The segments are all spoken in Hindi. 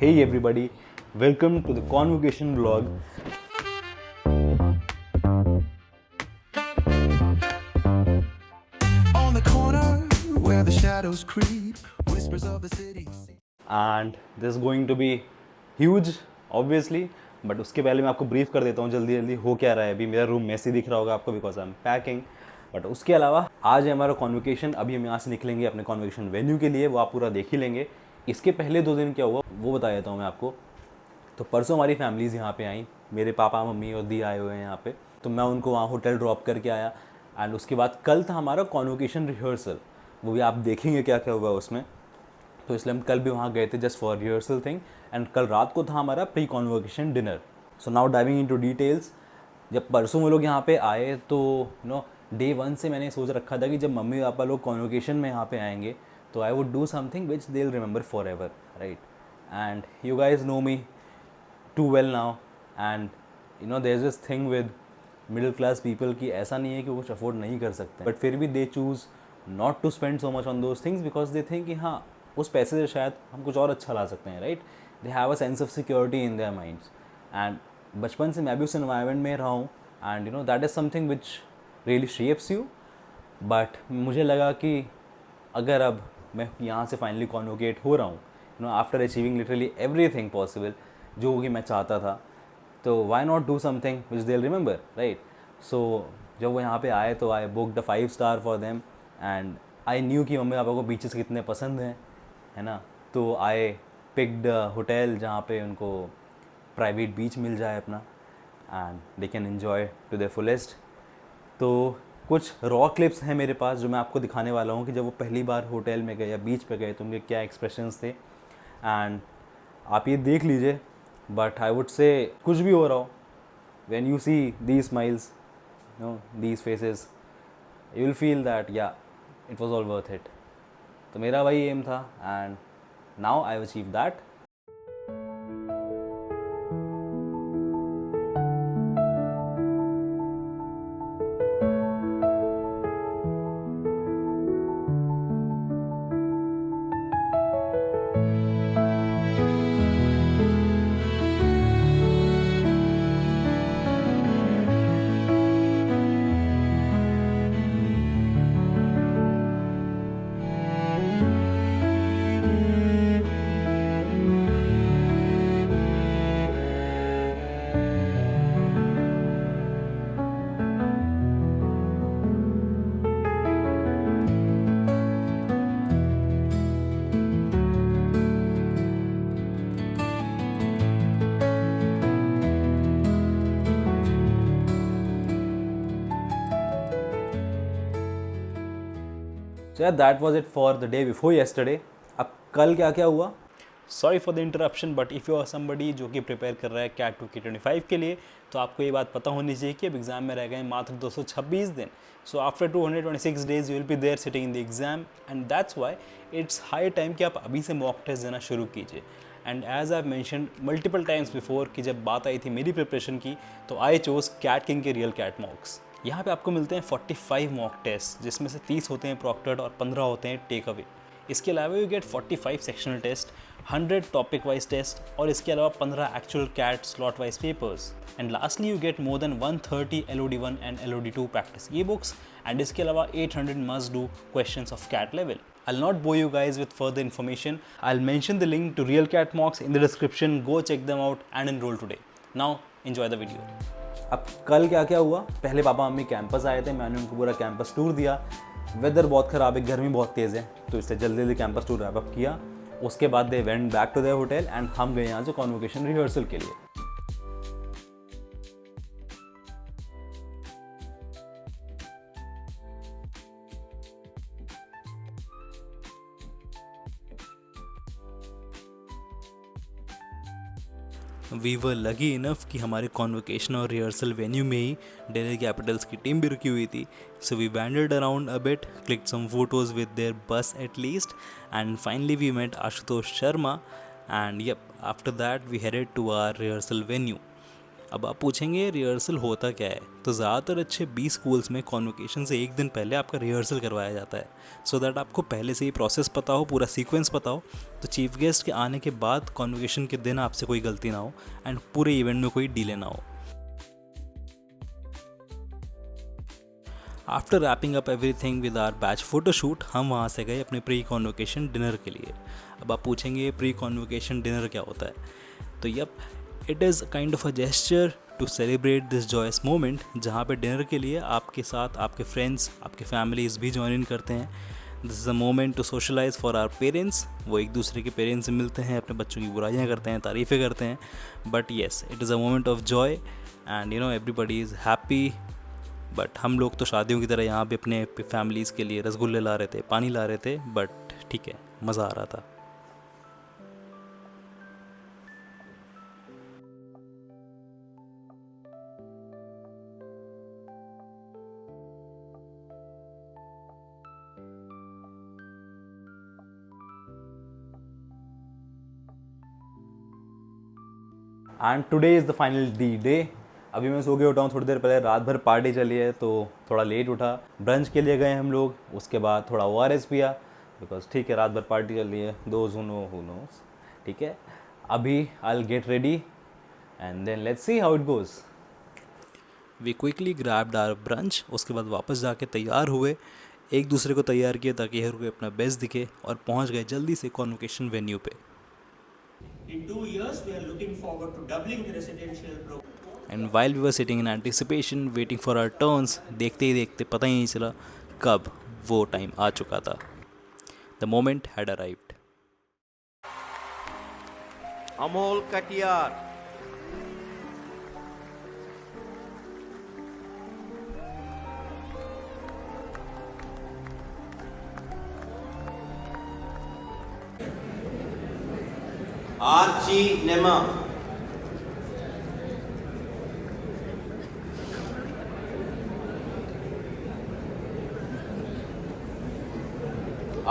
Hey everybody, welcome to the Convocation vlog. On the corner where the shadows creep, whispers of the city. And this is going to be huge, obviously. But उसके पहले मैं आपको ब्रीफ कर देता हूँ जल्दी जल्दी हो क्या रहा है. अभी मेरा रूम मैसी दिख रहा होगा आपको because I am packing. But उसके अलावा आज है हमारा कॉन्वोकेशन. अभी हम यहाँ से निकलेंगे अपने कॉन्वोकेशन वेन्यू के लिए, वो आप पूरा देख ही लेंगे. इसके पहले 2 दिन क्या हुआ वो बता देता हूँ मैं आपको. तो परसों हमारी फैमिलीज़ यहाँ पे आई. मेरे पापा मम्मी और दी आए हुए हैं यहाँ पे. तो मैं उनको वहाँ होटल ड्रॉप करके आया. एंड उसके बाद कल था हमारा कॉन्वोकेशन रिहर्सल. वो भी आप देखेंगे क्या क्या हुआ उसमें. तो इसलिए हम कल भी वहाँ गए थे just for rehearsal thing. And कल रात को था हमारा pre convocation dinner. So now diving into details. जब परसों वो लोग यहाँ पे आए तो डे 1 से मैंने सोच रखा था कि जब मम्मी पापा लोग कॉन्वोकेशन में यहाँ पे आएंगे तो I would do something which they will remember forever, right. And you guys know me too well now, and there's this thing with middle class people कि ऐसा नहीं है कि वो कुछ अफोर्ड नहीं कर सकते, बट फिर भी they choose not to spend so much on those things because they think कि हाँ उस पैसे से शायद हम कुछ और अच्छा ला सकते हैं, right. They have a sense of security in their minds. And बचपन से मैं भी उस एनवायरनमेंट में रहा हूँ and that is something which really shapes you. But मुझे लगा कि अगर अब मैं यहाँ से फाइनली कॉन्वोकेट हो रहा हूँ after achieving literally everything possible जो कि मैं चाहता था, तो why not do something which they will remember, right. So जब वो यहाँ पे आए तो I booked a 5 star for them. And I knew कि मम्मी पापा को बीचेस कितने पसंद हैं, है ना. तो आई पिक्ड होटल जहाँ पे उनको प्राइवेट बीच मिल जाए अपना and they can enjoy to the fullest. तो कुछ रॉ क्लिप्स हैं मेरे पास जो मैं आपको दिखाने वाला हूँ कि जब वो पहली बार होटल में गए या बीच पे गए तो उनके क्या एक्सप्रेशंस थे. एंड आप ये देख लीजिए. बट आई वुड से कुछ भी हो रहा हो, when you see these smiles, these faces, you will feel that yeah it was all worth it. तो मेरा वही एम था and now I've achieved that. So yeah, that was it for the day before yesterday. अब कल क्या क्या हुआ. Sorry for the interruption, but if you are somebody जो कि प्रिपेयर कर रहा है कैट 2K25 के लिए तो आपको ये बात पता होनी चाहिए कि अब एग्ज़ाम में रह गए मात्र 226 दिन. So after 226 days you will be there sitting in the exam and that's why it's high time कि आप अभी से मॉक टेस्ट देना शुरू कीजिए. And as I mention multiple times before कि जब बात आई थी मेरी प्रिपरेशन की तो आई चोज़ कैट किंग के रियल कैट मॉक्स. यहाँ पे आपको मिलते हैं 45 मॉक टेस्ट जिसमें से 30 होते हैं प्रॉक्टर्ड और 15 होते हैं टेक अवे. इसके अलावा you get 45 sectional test, 100 topic wise test और इसके अलावा 15 actual CAT slot wise papers. And lastly you get more than 130 LOD1 and LOD2 practice e books and इसके अलावा 800 must do questions of CAT level. I'll not bore you guys with further information. I'll mention the link to Real Cat Mocks in the description. Go check them out and enroll today. Now enjoy the video. अब कल क्या क्या हुआ. पहले पापा मम्मी कैंपस आए थे, मैंने उनको पूरा कैंपस टूर दिया. वेदर बहुत ख़राब है, गर्मी बहुत तेज़ है, तो इसलिए जल्दी जल्दी कैंपस टूर रैप अप किया. उसके बाद they went back to their hotel and हम गए यहाँ से कॉन्वोकेशन रिहर्सल के लिए. वी वर लकी इनफ कि हमारे कॉन्वोकेशन और रिहर्सल वेन्यू में ही दिल्ली कैपिटल्स की टीम भी रुकी हुई थी. So we wandered around a bit, clicked some photos with their bus at least and finally we met Ashutosh Sharma. And yup, after that we headed to our rehearsal venue. अब आप पूछेंगे रिहर्सल होता क्या है, तो ज़्यादातर अच्छे 20 स्कूल्स में कॉन्वोकेशन से एक दिन पहले आपका रिहर्सल करवाया जाता है, सो दैट आपको पहले से ही प्रोसेस पता हो, पूरा सीक्वेंस पता हो, तो चीफ गेस्ट के आने के बाद कॉन्वोकेशन के दिन आपसे कोई गलती ना हो एंड पूरे इवेंट में कोई डिले ना हो। After wrapping up everything with our batch photoshoot, हम वहाँ से गए अपने प्री कॉन्वोकेशन डिनर के लिए। अब आप पूछेंगे प्री कॉन्वोकेशन डिनर क्या होता है, तो yup, it is kind of a gesture to celebrate this joyous moment, जहाँ पे डिनर के लिए आपके साथ आपके फ्रेंड्स, आपके फैमिलीज़ भी ज्वाइन इन करते हैं। This is a moment to socialize for our parents, वो एक दूसरे के पेरेंट्स से मिलते हैं, अपने बच्चों की बुराइयाँ करते हैं, तारीफ़ें करते हैं, but yes, it is a moment of Joy and everybody is happy. But हम लोग तो शादियों की तरह यहाँ पे अपने फैमिलीज़ के लिए रसगुल्ले ला रहे थे, पानी ला रहे थे, बट ठीक है, मज़ा आ रहा था। And today is the final day. अभी मैं सो के उठा हूँ, थोड़ी देर पहले रात भर पार्टी चली है तो थोड़ा लेट उठा। ब्रंच के लिए गए हम लोग, उसके बाद थोड़ा ORS पिया, बिकॉज ठीक है रात भर पार्टी चल रही है, दोज हू नोस, ठीक है। अभी I will get ready and then let's see how it goes. We quickly grabbed our brunch, उसके बाद वापस जाके तैयार हुए, एक दूसरे को तैयार किया ताकि हर कोई अपना बेस्ट दिखे, और पहुंच गए जल्दी से कॉन्वोकेशन वेन्यू पे। In 2 years, we are looking forward to doubling the residential program. And while we were sitting in anticipation waiting for our turns, देखते ही देखते पता ही नहीं चला कब वो टाइम आ चुका था। The moment had arrived. Amol Katiyar, Archi Nema,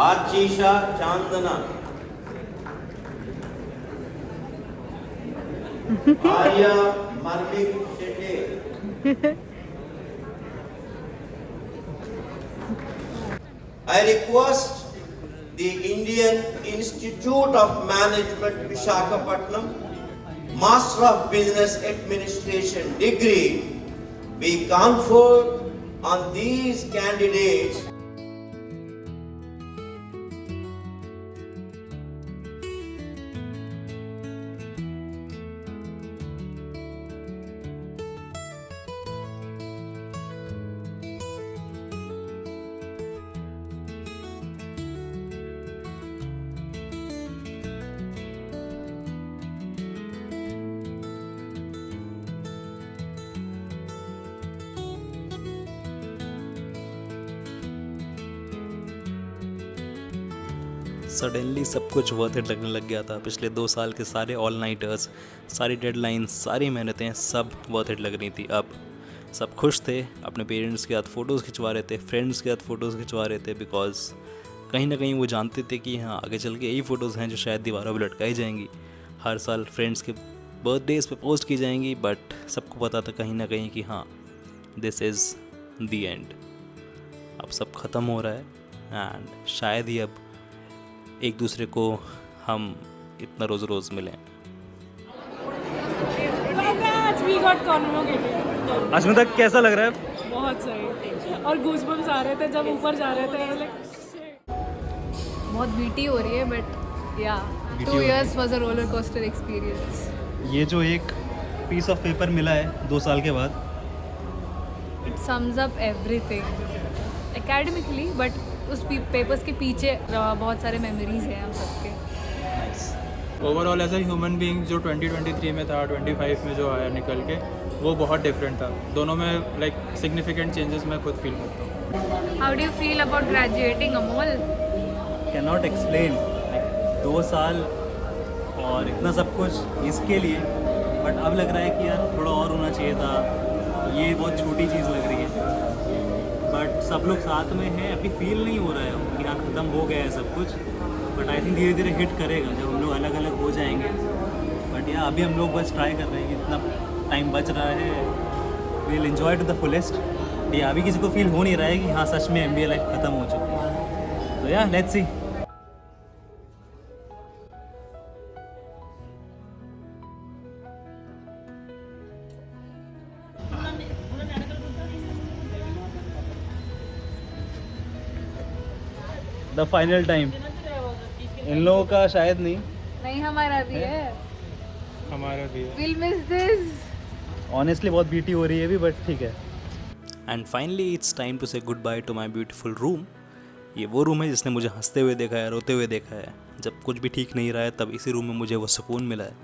Archisha Chandna, Arya Marlik Shette. I request the Indian Institute of Management, Visakhapatnam, Master of Business Administration degree be conferred on these candidates. Suddenly सब कुछ वर्थ इट लगने लग गया था। पिछले 2 साल के सारे ऑल नाइटर्स, सारी डेडलाइंस, सारी मेहनतें सब वर्थ इट लग रही थी। अब सब खुश थे, अपने पेरेंट्स के साथ फ़ोटोज़ खिंचवा रहे थे, फ्रेंड्स के साथ फ़ोटोज़ खिंचवा रहे थे, बिकॉज कहीं ना कहीं वो जानते थे कि हाँ आगे चल के यही फ़ोटोज़ हैं जो शायद दीवारों पर लटकाई जाएंगी, हर साल फ्रेंड्स के बर्थडेज़ पे पोस्ट की जाएंगी। बट सबको पता था कहीं ना कहीं कि हाँ दिस इज़ द एंड, अब सब ख़त्म हो रहा है एंड शायद ही अब एक दूसरे को हम इतना रोज़ रोज़ मिलें। We got convocated. अश्मिता कैसा लग रहा है? बहुत सही, और गूज़बम्स आ रहे थे जब ऊपर जा रहे थे, like बहुत बीटी हो रही है, बट या 2 years was a roller coaster experience. ये जो एक पीस ऑफ पेपर मिला है 2 साल के बाद, It sums up everything academically, but उस पेपर्स के पीछे बहुत सारे मेमोरीज हैं हम सबके। Overall as a human being जो 2023 में था, 25 में जो आया निकल के, वो बहुत डिफरेंट था। दोनों में लाइक सिग्निफिकेंट चेंजेस मैं खुद फील करता हूँ। How do you feel about graduating Amol? Can not explain, 2 साल और इतना सब कुछ इसके लिए, बट अब लग रहा है कि यार थोड़ा और होना चाहिए था, ये बहुत छोटी चीज़ लग रही है। बट सब लोग साथ में हैं, अभी फील नहीं हो रहा है कि हाँ ख़त्म हो गया है सब कुछ, बट आई थिंक धीरे धीरे हिट करेगा जब हम लोग अलग अलग हो जाएंगे। बट या अभी हम लोग बस ट्राई कर रहे हैं कि इतना टाइम बच रहा है, will enjoy to the fullest. ये अभी किसी को फील हो नहीं रहा है कि हाँ सच में MBA लाइफ ख़त्म हो चुकी है। तो या let's see. The final time in लोगों का शायद नहीं हमारा भी है। हमारा भी है। We'll miss this. ऑनेस्टली बहुत बीटी हो रही है अभी, बट ठीक है। And finally it's time to say good bye to my beautiful room. ये वो रूम है जिसने मुझे हंसते हुए देखा है, रोते हुए देखा है। जब कुछ भी ठीक नहीं रहा है तब इसी रूम में मुझे वो सुकून मिला है।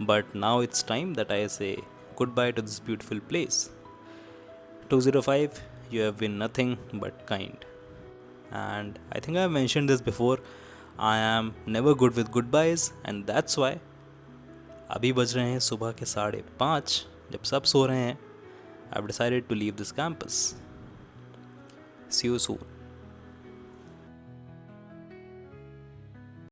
But now it's time that I say good bye to this beautiful place. 205, you have been nothing but kind. And I think I have mentioned this before, I am never good with goodbyes, and that's why अभी बज रहे हैं सुबह के 5:30, जब सब सो रहे हैं, I've decided to leave this campus. See you soon.